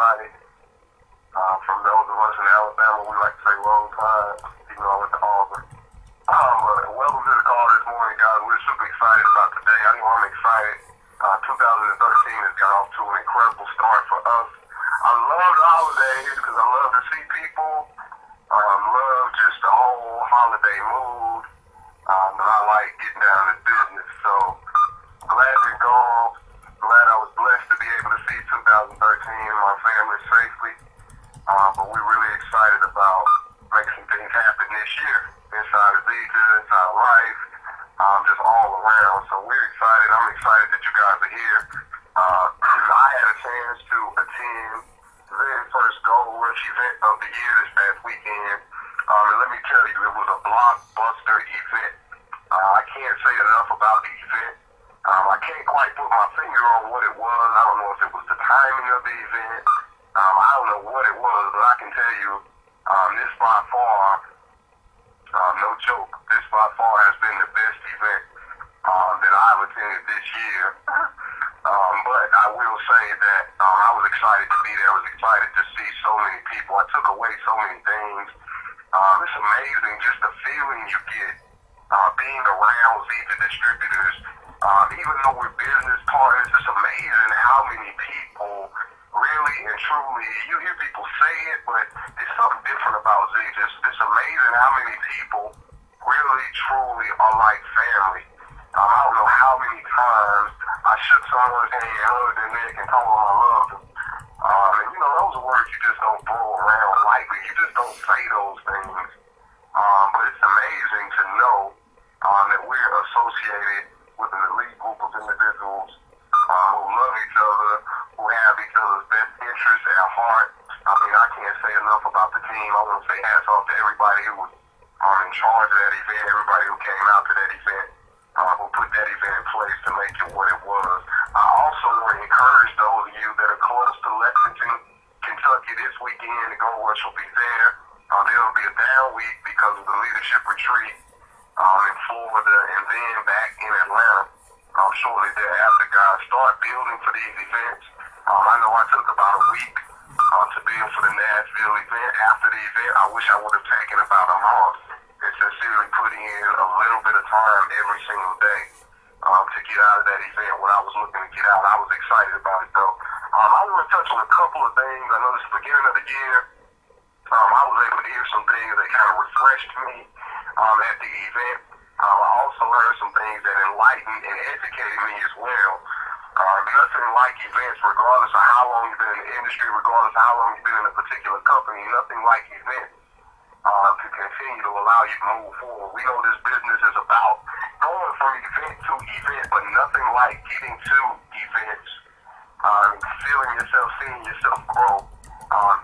everybody. From those of us in Alabama, we like to say roll tide, even though I went to Auburn. But welcome to the call this morning, guys. We're super excited about today. I know I'm excited. 2013 has got off to an incredible start for us. I love the holidays because I love to see people. Love just the whole holiday mood. But I like getting down to business. So glad to go. Glad I was blessed to be able to see 2013 and my family safely. But we're really excited about making some things happen this year. Inside of Zika, inside of life, just all around. So we're excited. I'm excited that you guys are here. I had a chance to attend the very first Gold Rush event of the year this past weekend. And let me tell you, it was a blockbuster event. I can't say enough about the event. I can't quite put my finger on what it was. I don't know if it was the timing of the event. I don't know what it was, but I can tell you, this by far, no joke, this by far has been the best event that I've attended this year. But I will say that I was excited to be there. I was excited to see so many people. I took away so many things. It's amazing just the feeling you get being around Zika distributors. Even though we're business partners, it's amazing how many people really and truly, you hear people say it, but there's something different about Zika. It's amazing how many people really, truly are like family. I don't know how many times I shook someone's hand, hugged their neck, and told them I loved them. And you know, those are words you just don't throw around lightly. You just don't say those things. But it's amazing to know that we're associated with an elite group of individuals who love each other, who have each other's best interests at heart. I mean, I can't say enough about the team. I want to say hats off to everybody who was in charge of that event, everybody who came out to that event, who put that event in place to make it what it was. I also want to encourage those of you that are close to Lexington, Kentucky this weekend. The Gold Rush will be there. There'll be a down week because of the leadership retreat in Florida and then back in Atlanta. Shortly thereafter, guys, start building for these events. I know I took about a week to build for the Nashville event. After the event, I wish I would have taken about a month and sincerely put in a little bit of time every single day to get out of that event when I was looking to get out. I was excited about it, though. I want to touch on a couple of things. I know this is the beginning of the year. I was able to hear some things that kind of refreshed me at the event. I also heard some things that enlightened and educated me as well. Nothing like events, regardless of how long you've been in the industry, regardless of how long you've been in a particular company, nothing like events to continue to allow you to move forward. We know this business is about going from event to event, but nothing like getting to events, feeling yourself, seeing yourself grow.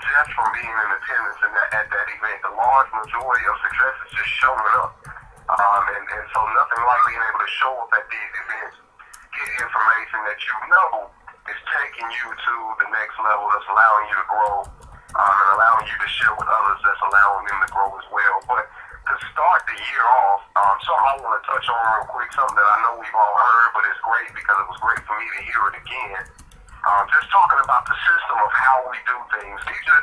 Just from being in attendance at that event, the large majority of success is just showing up. And so nothing like being able to show up at these events, get information that you know is taking you to the next level, that's allowing you to grow, and allowing you to share with others, that's allowing them to grow as well. But to start the year off, something I want to touch on real quick, something that I know we've all heard, but it's great because it was great for me to hear it again. Just talking about the system of how we do things. Zika,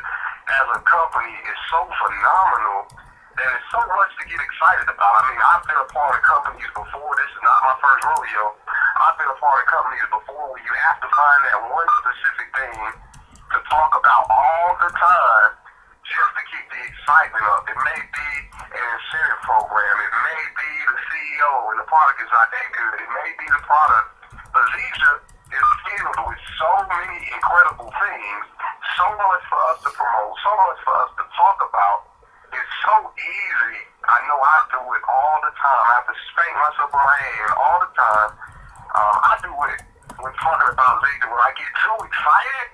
as a company, is so phenomenal that it's so much to get excited about. I mean, I've been a part of companies before. This is not my first rodeo. I've been a part of companies before where you have to find that one specific thing to talk about all the time just to keep the excitement up. It may be an incentive program. It may be the CEO and the product is not that good. It may be the product. But Zika is filled with so many incredible things, so much for us to promote, so much for us to talk about. It's so easy. I know I do it all the time. I have to spank myself on my hand all the time. I do it when talking about Zika. When I get too excited,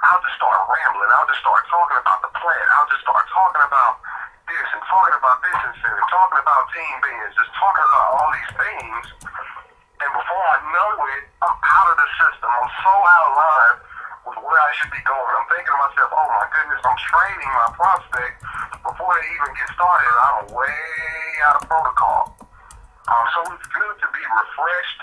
I'll just start rambling. I'll just start talking about the plan. I'll just start talking about this and talking about this incentive, talking about team beings, just talking about all these things. And before I know it, I'm out of the system. I'm so out of line with where I should be going. I'm thinking to myself, oh my goodness, I'm training my prospect before they even get started, and I'm way out of protocol. So it's good to be refreshed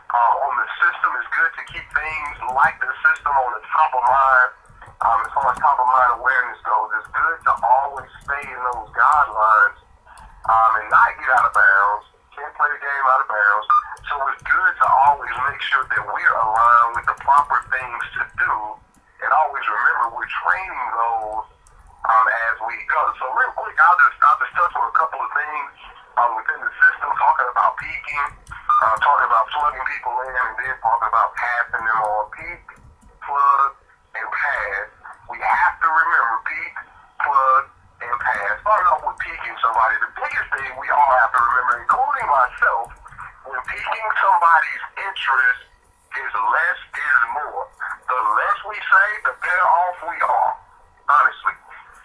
on the system. It's good to keep things like the system on the top of mind As far as top of mind awareness goes, it's good to always stay in those guidelines and not get out of bounds. Can't play the game out of bounds. So it's good to always make sure that we're aligned with the proper things to do, and always remember we're training those as we go. So real quick, I'll just touch on a couple of things within the system, talking about peaking, talking about plugging people in, and then talking about passing them on. Peak, plug, and pass. We have to remember peak, plug, and pass. Starting off with peaking somebody, the biggest thing we all have to remember, including myself, when peaking somebody's interest is less is more. The less we say, the better off we are. Honestly.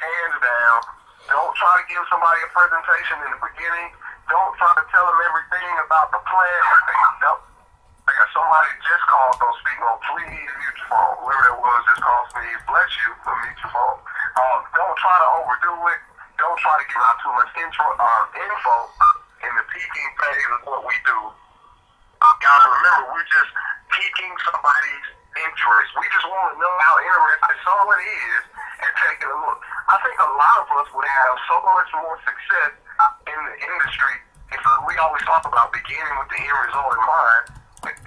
Hands down. Don't try to give somebody a presentation in the beginning. Don't try to tell them everything about the plan. Nope. Like somebody just called, don't speak on, please mute your phone. Whoever that was just called me, bless you, but mute your phone. Don't try to overdo it. Don't try to give out too much info in the peaking phase of what we do. Guys, remember, we're just piquing somebody's interest. We just want to know how interested someone is and taking a look. I think a lot of us would have so much more success in the industry if we always talk about beginning with the end result in mind.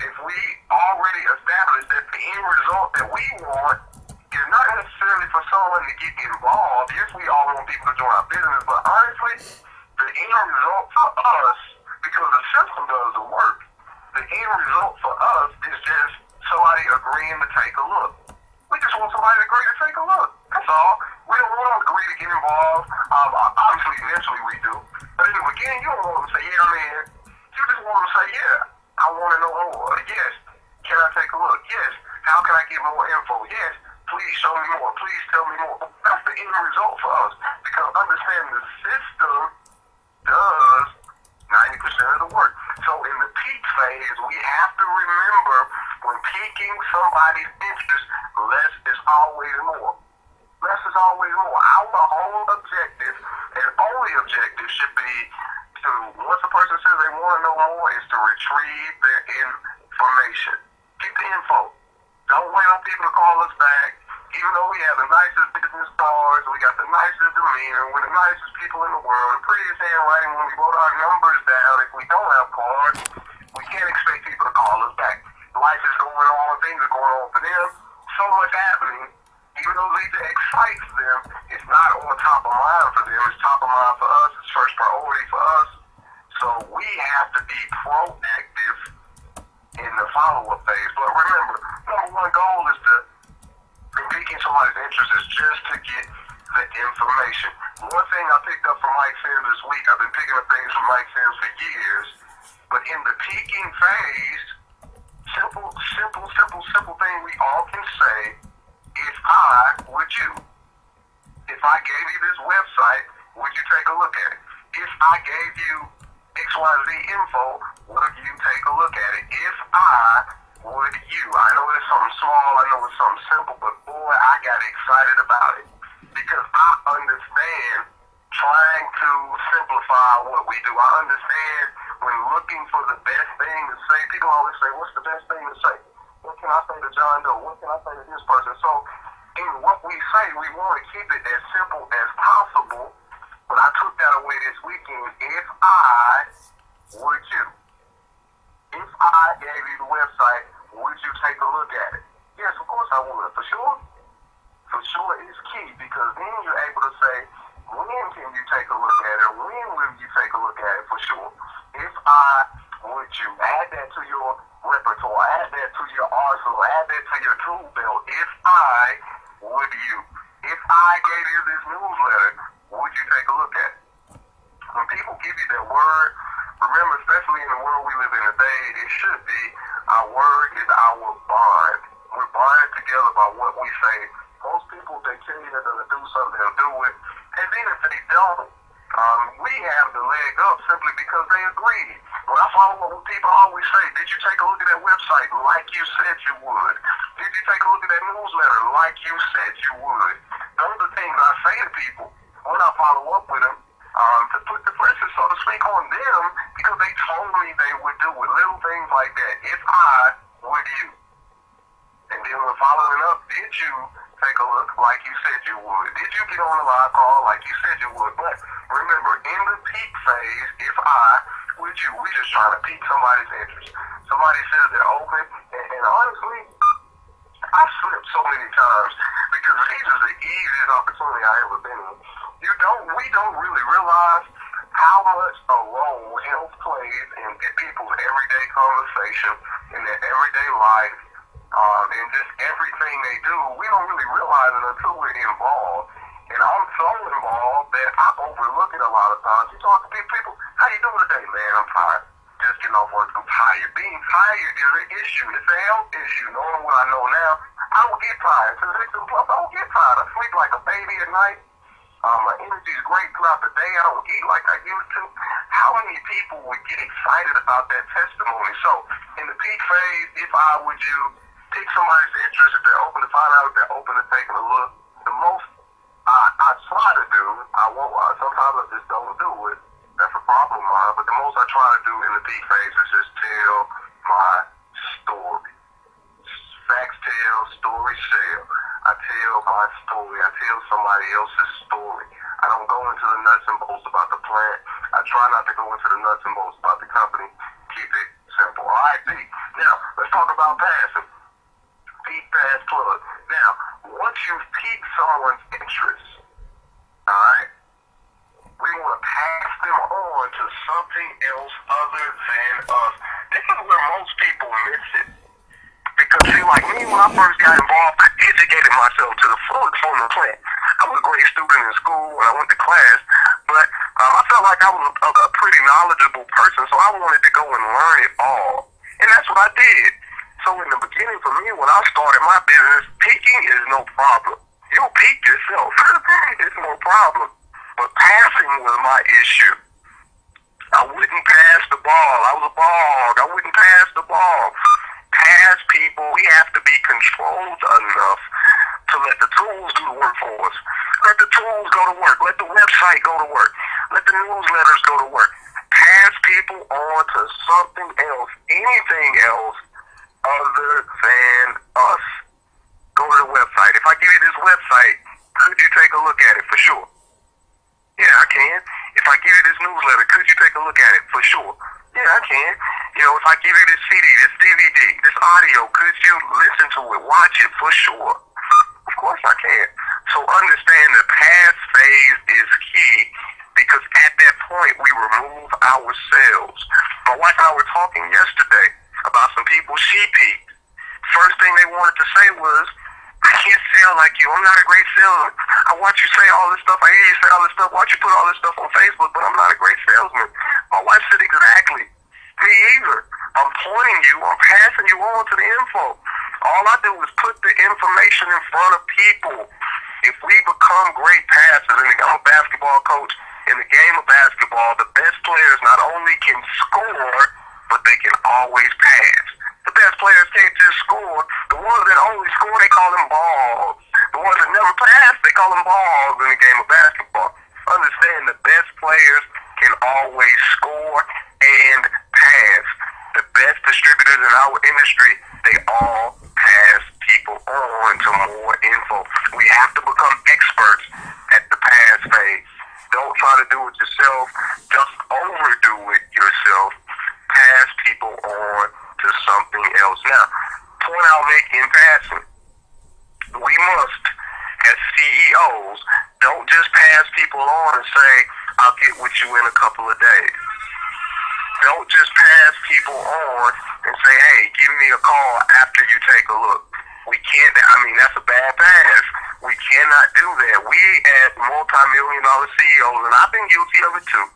If we already established that the end result that we want is not necessarily for someone to get involved. Yes, we all want people to join our business, but honestly, the end result for us, because the system does the work, the end result for us is just somebody agreeing to take a look. We just want somebody to agree to take a look. That's all. We don't want them to agree to get involved. Obviously, eventually we do. But in the beginning, you don't want them to say, yeah, man. You just want them to say, yeah, I want to know more. Yes. Can I take a look? Yes. How can I get more info? Yes. Please show me more. Please tell me more. That's the end result for us. Because understand the system does 90% of the work. So in the peak phase, we have to remember when peaking somebody's interest, less is always more. Less is always more. Our whole objective and only objective should be to, once a person says they want to know more, is to retrieve their information. Get the info. Don't wait on people to call us back. Even though we have the nicest business cards, we got the nicest demeanor, we're the nicest people in the world, the prettiest handwriting when we wrote our numbers down. If we don't have cards, we can't expect people to call us back. Life is going on, things are going on for them, so much happening. Even though it excites them, it's not on top of mind for them. It's top of mind for us. It's first priority for us. So we have to be proactive in the follow-up phase. But remember, number one goal is to piquing somebody's interest is just to get the information. One thing I picked up from Mike Sims this week, I've been picking up things from Mike Sims for years, but in the peaking phase, simple thing we all can say, if I would you. If I gave you this website, would you take a look at it? If I gave you XYZ info, would you take a look at it? If I would you. I know it's something small, I know it's something simple, but boy, I got excited about it. Because I understand trying to simplify what we do. I understand when looking for the best thing to say, people always say, what's the best thing to say? What can I say to John Doe? What can I say to this person? So in what we say, we want to keep it as simple as possible. But I took that away this weekend. If I would you. If I gave you the website, would you take a look at it? Yes, of course I would. For sure. For sure is key, because then you're able to say, when can you take a look at it? When will you take a look at it? For sure. If I would you. Add that to your repertoire. Add that to your arsenal. Add that to your tool belt. If I would you. If I gave you this newsletter, would you take a look at it? When people give you their word, remember, especially in the world we live in today, it should be, our word is our bond. We're bonded together by what we say. Most people, they tell you they're going to do something, they'll do it. And then if they don't, we have the leg up simply because they agree. When I follow up with people, I always say, did you take a look at that website like you said you would? Did you take a look at that newsletter like you said you would? Those are the things I say to people when I follow up with them, to put the pressure, so to speak, on them, because they told me they would do it. Little things like that. If I would you. And then when following up, did you take a look like you said you would? Did you get on the live call like you said you would? But remember, in the peak phase, if I, with you, we just trying to pique somebody's interest. Somebody says they're open, and honestly, I slipped so many times because these are the easiest opportunity I ever been in. We don't really realize how much a role health plays in people's everyday conversation, in their everyday life, and just everything they do. We don't really realize it until we're involved. And I'm so involved that I overlook it a lot of times. You talk to people, how you doing today, man? I'm tired. Just getting off work. I'm tired. Being tired is an issue. It's a health issue. Knowing what I know now, I don't get tired. To the 6 o'clock, I don't get tired. I sleep like a baby at night. My energy is great throughout the day. I don't eat like I used to. How many people would get excited about that testimony? So, in the peak phase, if I would you pick somebody's interest, if they're open to find out, if they're open to taking a look, the most I try to do, I won't, sometimes I just don't do it. That's a problem of mine. But the most I try to do in the peak phase is just tell my story. Facts tell, stories sell. I tell my story. I tell somebody else's story. I don't go into the nuts and bolts about the plant. I try not to go into the nuts and bolts about the company. Keep it simple. All right, B. Now, let's talk about passing. Peak pass plug. Now, once you've piqued someone's interest, all right, we want to pass them on to something else other than us. This is where most people miss it. Because, see, like me, when I first got involved, I educated myself to the fullest on the plant. I was a great student in school when I went to class, but I felt like I was a pretty knowledgeable person, so I wanted to go and learn it all. And that's what I did. So in the beginning, for me, when I started my business, peaking is no problem. You'll peak yourself. It's no problem. But passing was my issue. I wouldn't pass the ball. I was a bog. I wouldn't pass the ball. Pass people, we have to be controlled enough to let the tools do the work for us. Let the tools go to work. Let the website go to work. Let the newsletters go to work. Pass people on to something else, anything else other than us. Go to the website. If I give you this website, could you take a look at it for sure? Yeah, I can. If I give you this newsletter, could you take a look at it for sure? Yeah, I can. You know, if I give you this CD, this DVD, this audio, could you listen to it, watch it for sure? Of course I can. So understand the pass phase is key because at that point we remove ourselves. My wife and I were talking yesterday about some people she peaked. First thing they wanted to say was, I can't sell like you. I'm not a great salesman. I watch you say all this stuff. I hear you say all this stuff. Watch you put all this stuff on Facebook, but I'm not a great salesman. My wife said exactly. Me either. I'm pointing you. I'm passing you on to the info. All I do is put the information in front of people. If we become great passers, and I'm a basketball coach, in the game of basketball, the best players not only can score, but they can always pass. The best players can't just score. The ones that only score, they call them balls. The ones that never pass, they call them balls in the game of basketball. Understand the best players can always score and pass. The best distributors in our industry, they all pass people on to more info. We have to become experts at the pass phase. Don't try to do it yourself. Just overdo it yourself. Pass people on to something else. Now, point I'll make in passing, we must, as CEOs, don't just pass people on and say, I'll get with you in a couple of days. Don't just pass people on and say, hey, give me a call after you take a look. We can't, that's a bad pass. We cannot do that. We as multi-million-dollar CEOs, and I've been guilty of it too,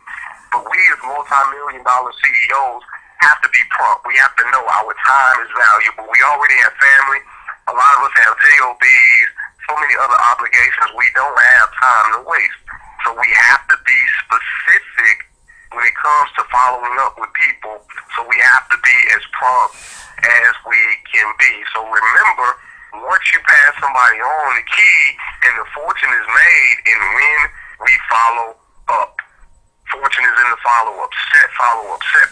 but we as multi-million-dollar CEOs have to be prompt. We have to know our time is valuable. We already have family. A lot of us have JOBs, so many other obligations. We don't have time to waste. So we have to be specific when it comes to following up with people. So we have to be as prompt as we can be. So remember, once you pass somebody on, the key and the fortune is made in when we follow up. Fortune is in the follow-up, set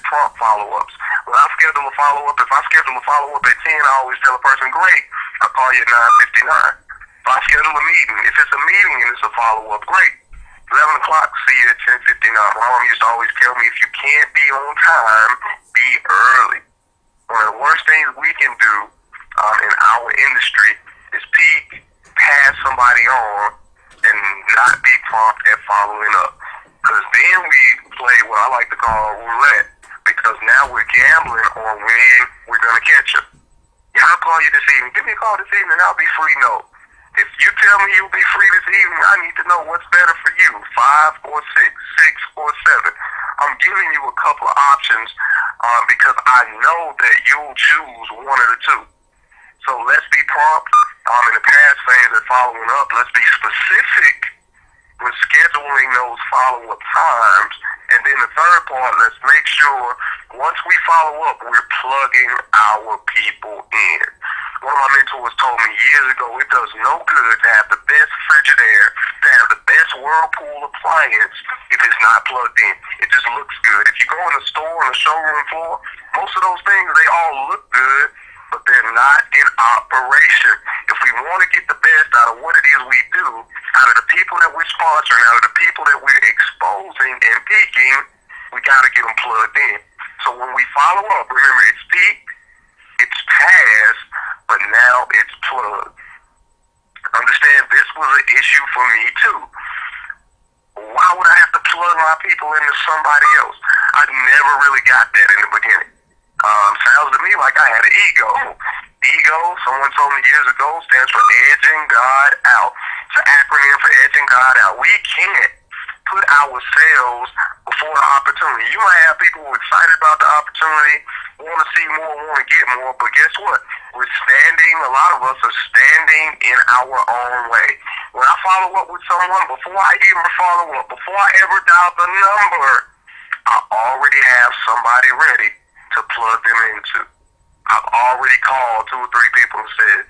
prompt follow-ups. When I schedule a follow-up, if I schedule a follow-up at 10, I always tell a person, great, I'll call you at 9:59. If I schedule a meeting, if it's a meeting and it's a follow-up, great. 11 o'clock, see you at 10:59. My mom used to always tell me, if you can't be on time, be early. One of the worst things we can do in our industry is peek, pass somebody on, and not be prompt at following up. Because then we play what I like to call roulette, because now we're gambling on when we're going to catch them. Yeah, I'll call you this evening. Give me a call this evening, I'll be free. No. If you tell me you'll be free this evening, I need to know what's better for you, 5 or 6, 6 or 7. I'm giving you a couple of options because I know that you'll choose one of the two. So let's be prompt in the past phase of following up. Let's be specific when scheduling those follow-up times. And then the third part, let's make sure once we follow up, we're plugging our people in. One of my mentors told me years ago, it does no good to have the best Frigidaire, to have the best Whirlpool appliance if it's not plugged in. It just looks good. If you go in the store, on the showroom floor, most of those things, they all look good, but they're not in operation. If we want to get the best out of what it is we do, out of the people that we're sponsoring, out of the people that we're exposing and picking, we got to get them plugged in. So when we follow up, remember, it's peak, it's past, but now it's plugged. Understand, this was an issue for me too. Why would I have to plug my people into somebody else? I never really got that in the beginning. Sounds to me like I had an ego. Ego, someone told me years ago, stands for edging God out. It's an acronym for edging God out. We can't put ourselves before the opportunity. You might have people who are excited about the opportunity, want to see more, want to get more, but guess what? We're standing, a lot of us are standing in our own way. When I follow up with someone, before I even follow up, before I ever dial the number, I already have somebody ready to plug them into. I've already called 2 or 3 people and said,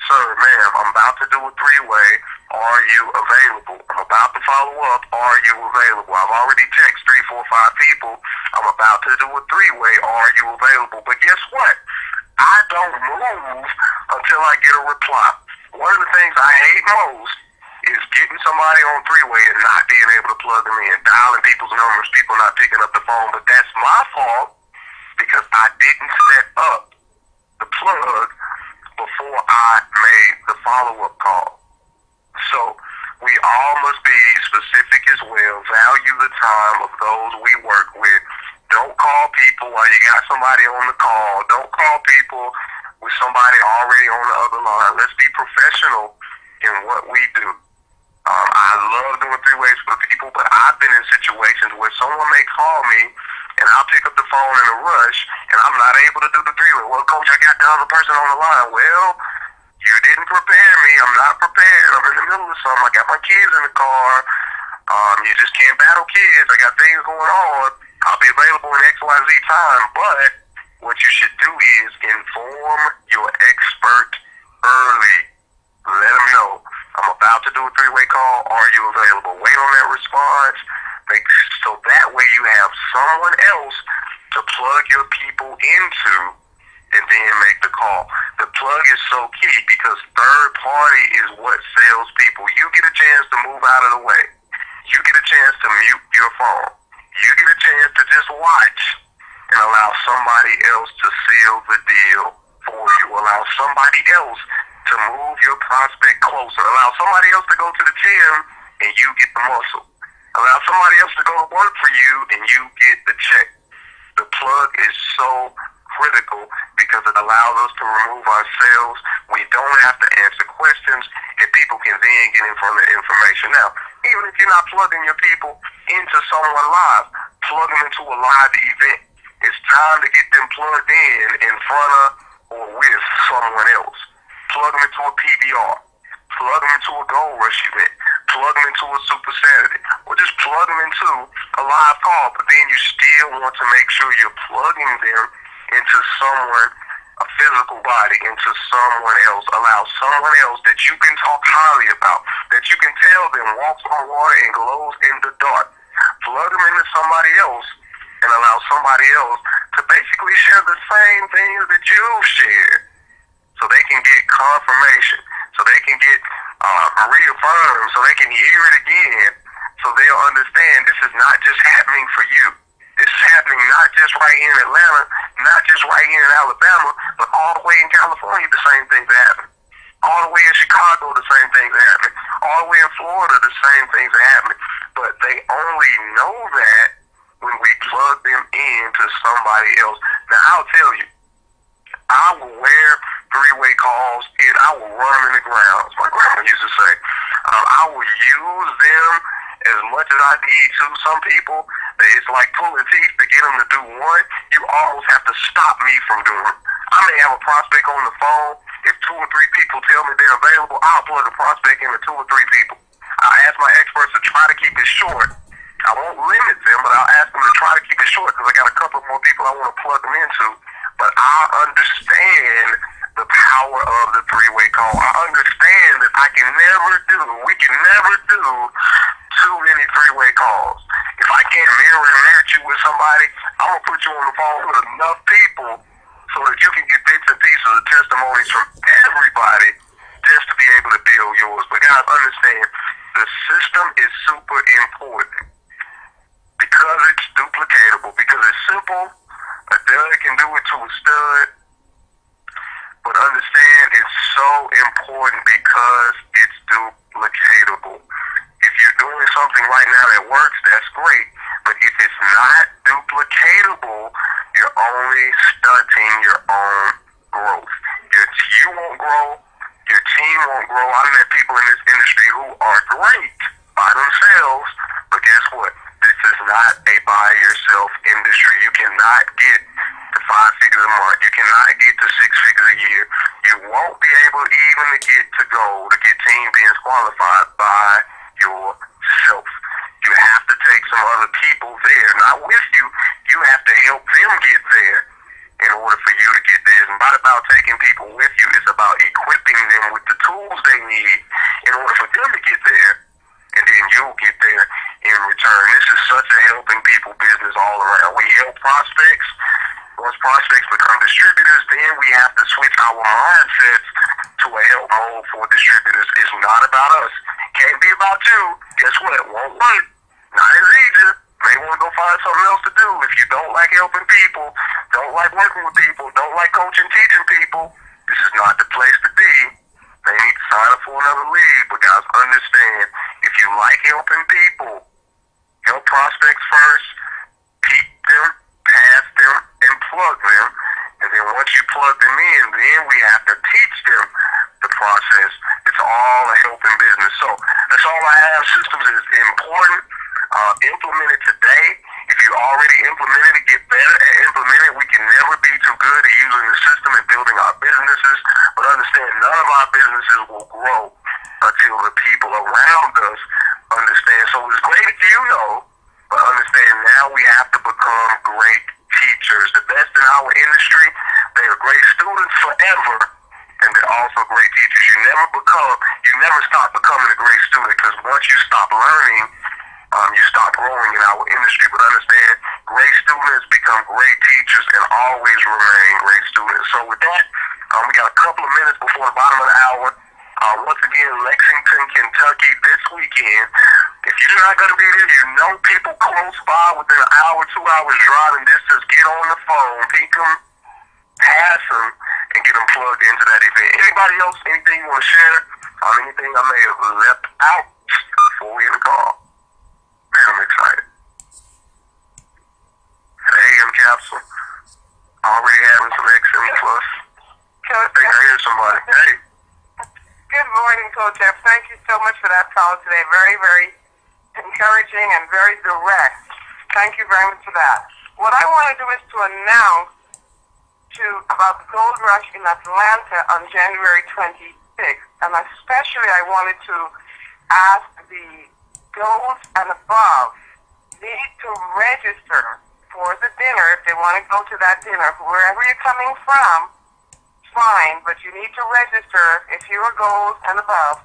sir, ma'am, I'm about to do a 3-way. Are you available? I'm about to follow up. Are you available? I've already texted 3, 4, 5 people. I'm about to do a 3-way. Are you available? But guess what? I don't move until I get a reply. One of the things I hate most is getting somebody on 3-way and not being able to plug them in, dialing people's numbers, people not picking up the phone. But that's my fault because I didn't set up the plug before I made the follow-up call. So we all must be specific as well. Value the time of those we work with. Don't call people while you got somebody on the call. Don't call people with somebody already on the other line. Let's be professional in what we do. I love doing 3-ways for people, but I've been in situations where someone may call me and I'll pick up the phone in a rush and I'm not able to do the 3-way. Well, coach, I got the other person on the line. Well, you didn't prepare me. I'm not prepared. I'm in the middle of something. I got my kids in the car. You just can't battle kids. I got things going on. I'll be available in XYZ time. But what you should do is inform your expert early. Let them know. I'm about to do a 3-way call. Are you available? Wait on that response. So that way you have someone else to plug your people into and then make the call. The plug is so key because third party is what sells people. You get a chance to move out of the way. You get a chance to mute your phone. You get a chance to just watch and allow somebody else to seal the deal for you. Allow somebody else to move your prospect closer. Allow somebody else to go to the gym and you get the muscle. Allow somebody else to go to work for you and you get the check. The plug is so critical because it allows us to remove ourselves. We don't have to answer questions and people can then get in front of the information. Now, even if you're not plugging your people into someone live, plug them into a live event. It's time to get them plugged in front of or with someone else. Plug them into a PBR. Plug them into a Gold Rush event. Plug them into a Super Saturday. Or just plug them into a live call. But then you still want to make sure you're plugging them into someone, a physical body, into someone else. Allow someone else that you can talk highly about, that you can tell them walks on water and glows in the dark. Plug them into somebody else and allow somebody else to basically share the same things that you share so they can get confirmation, so they can get reaffirm so they can hear it again, so they'll understand this is not just happening for you. This is happening not just right here in Atlanta, not just right here in Alabama, but all the way in California, the same things are happening. All the way in Chicago, the same things are happening. All the way in Florida, the same things are happening. But they only know that when we plug them into somebody else. Now, I'll tell you, I will wear three-way calls and I will run them in the ground, as my grandma used to say. I will use them as much as I need to. Some people, it's like pulling teeth to get them to do one. You always have to stop me from doing it. I may have a prospect on the phone. If 2 or 3 people tell me they're available, I'll plug a prospect into 2 or 3 people. I ask my experts to try to keep it short. I won't limit them, but I'll ask them to try to keep it short because I got a couple more people I want to plug them into. But I understand the power of the three-way call. I understand that we can never do too many three-way calls. If I can't mirror and match you with somebody, I'm going to put you on the phone with enough people so that you can get bits and pieces of testimonies from everybody just to be able to build yours. But guys, understand, the system is super important because it's duplicatable, because it's simple. A dud can do it to a stud. But understand, it's so important because it's duplicatable. If you're doing something right now that works, that's great. But if it's not duplicatable, you're only stunting your own growth. You won't grow. Your team won't grow. I've met people in this industry who are great by themselves, but guess what? This is not a by yourself industry. You cannot get to 5 figures a month. You cannot get to 6 figures a year. You won't be able even to get to goal, to get team being qualified by yourself. You have to take some other people there, not with you. You have to help them get there in order for you to get there. It's not about taking people with you. It's about equipping them with the tools they need in order for them to get there. And then you'll get there in return. This is such a helping people business all around. We help prospects. Once prospects become distributors, then we have to switch our mindsets to a help mode for distributors. It's not about us. Can't be about you. Guess what? It won't work. Not as easy. May want to go find something else to do. If you don't like helping people, don't like working with people, don't like coaching, teaching people, this is not the place to be. They need to sign up for another league. But guys, understand, if you like helping people, help prospects first, keep them, pass them, and plug them. And then once you plug them in, then we have to teach them the process. It's all a helping business. So that's all I have. Systems is important. Implement it today. If you already implemented it, get better at implementing it. We can never be too good at using the system and building our businesses. But understand, none of our businesses will grow until the people around us understand. So it's great if you know, but understand now we have to become great teachers. The best in our industry, they are great students forever, and they're also great teachers. You never stop becoming a great student, because once you stop learning, you stop growing in our industry. But understand, great students become great teachers and always remain great students. So with that, we got a couple of minutes before the bottom of the hour. Once again, Lexington, Kentucky this weekend. If you're not going to be there, you know people close by within an hour, 2 hours driving distance, get on the phone, peek them, pass them, and get them plugged into that event. Anybody else, anything you want to share? Anything I may have left out before we end the call? Man, I'm excited. AM capsule. Already having some XM plus. I think I hear somebody. Hey. Good morning, Coach F. Thank you so much for that call today. Very, very encouraging and very direct. Thank you very much for that. What I want to do is to announce about the Gold Rush in Atlanta on January 26th. And especially I wanted to ask the Gold and above need to register for the dinner if they want to go to that dinner. Wherever you're coming from, fine, but you need to register if you're Gold and above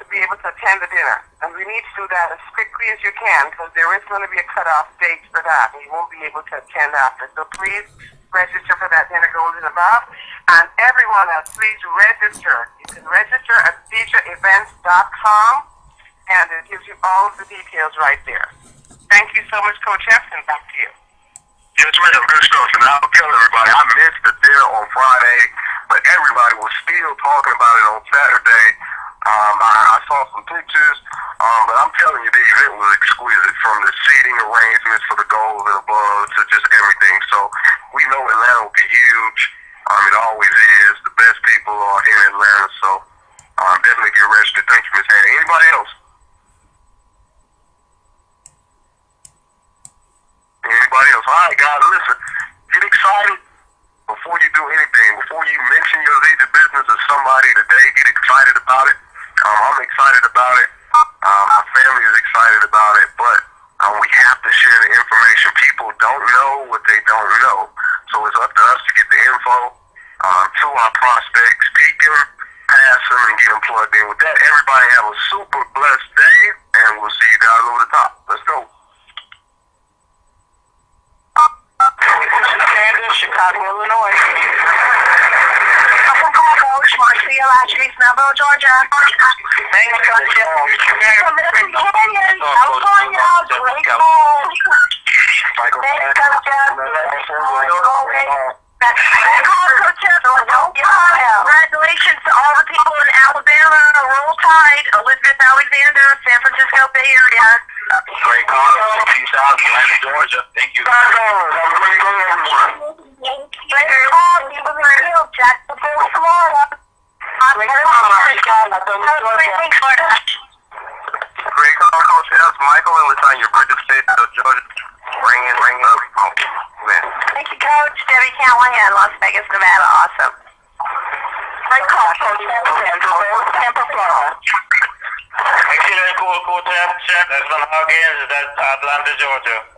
to be able to attend the dinner. And we need to do that as quickly as you can, because there is going to be a cutoff date for that, and you won't be able to attend after. So please register for that dinner gold and above. And everyone else, please register. You can register at FeliciaEvents.com, and it gives you all of the details right there. Thank you so much, Coach F, and back to you. Yes, ma'am. Good stuff. And I'll tell everybody, I missed the dinner on Friday, but everybody was still talking about it on Saturday. I saw some pictures, but I'm telling you, the event was exquisite, from the seating arrangements for the gold and above to just everything. So we know Atlanta will be huge. It always is. The best people are in Atlanta, so definitely get registered. Thank you, Ms. Hannah. Anybody else? Anybody else? All right, guys, listen. Get excited before you do anything. Before you mention your legion business to somebody today, get excited about it. I'm excited about it. My family is excited about it, but we have to share the information. People don't know what they don't know. So it's up to us to get the info to our prospects, peek them, pass them, and get them plugged in. With that, everybody have a super blessed day, and we'll see you guys over the top. Let's go. Chicago, Illinois. Coach Marcia Latry, Snellville, Georgia. Thanks, Coach. From Medicine Canyon, California, grateful. Thanks, Coach. Congratulations to all the people in Alabama. Roll Tide, Elizabeth Alexander, San Francisco Bay Area. Great call. Peace out, Atlanta, Georgia. Thank you. Jacksonville, Florida. Great call, Coach F. Michael and Latanya, Bridget State, Georgia. Ring up. Oh, man. Thank you, Coach. Debbie Callahan, Las Vegas, Nevada. Awesome. Great call, Coach. Tampa, Florida. Excellent, cool, Chef. That's Van Hagen, that's Atlanta, Georgia.